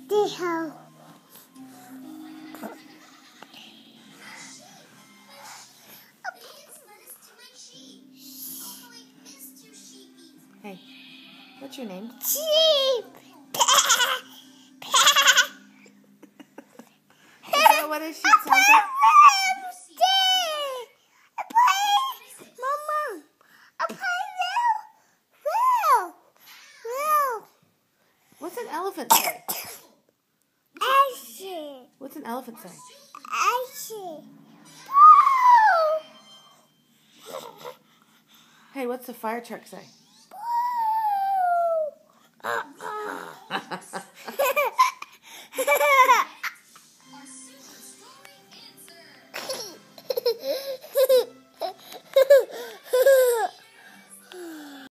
Diho. Hey, what's your name? Sheep. Is that what a sheep sounds like? What's an elephant say? What's an elephant say? Hey, what's the fire truck say?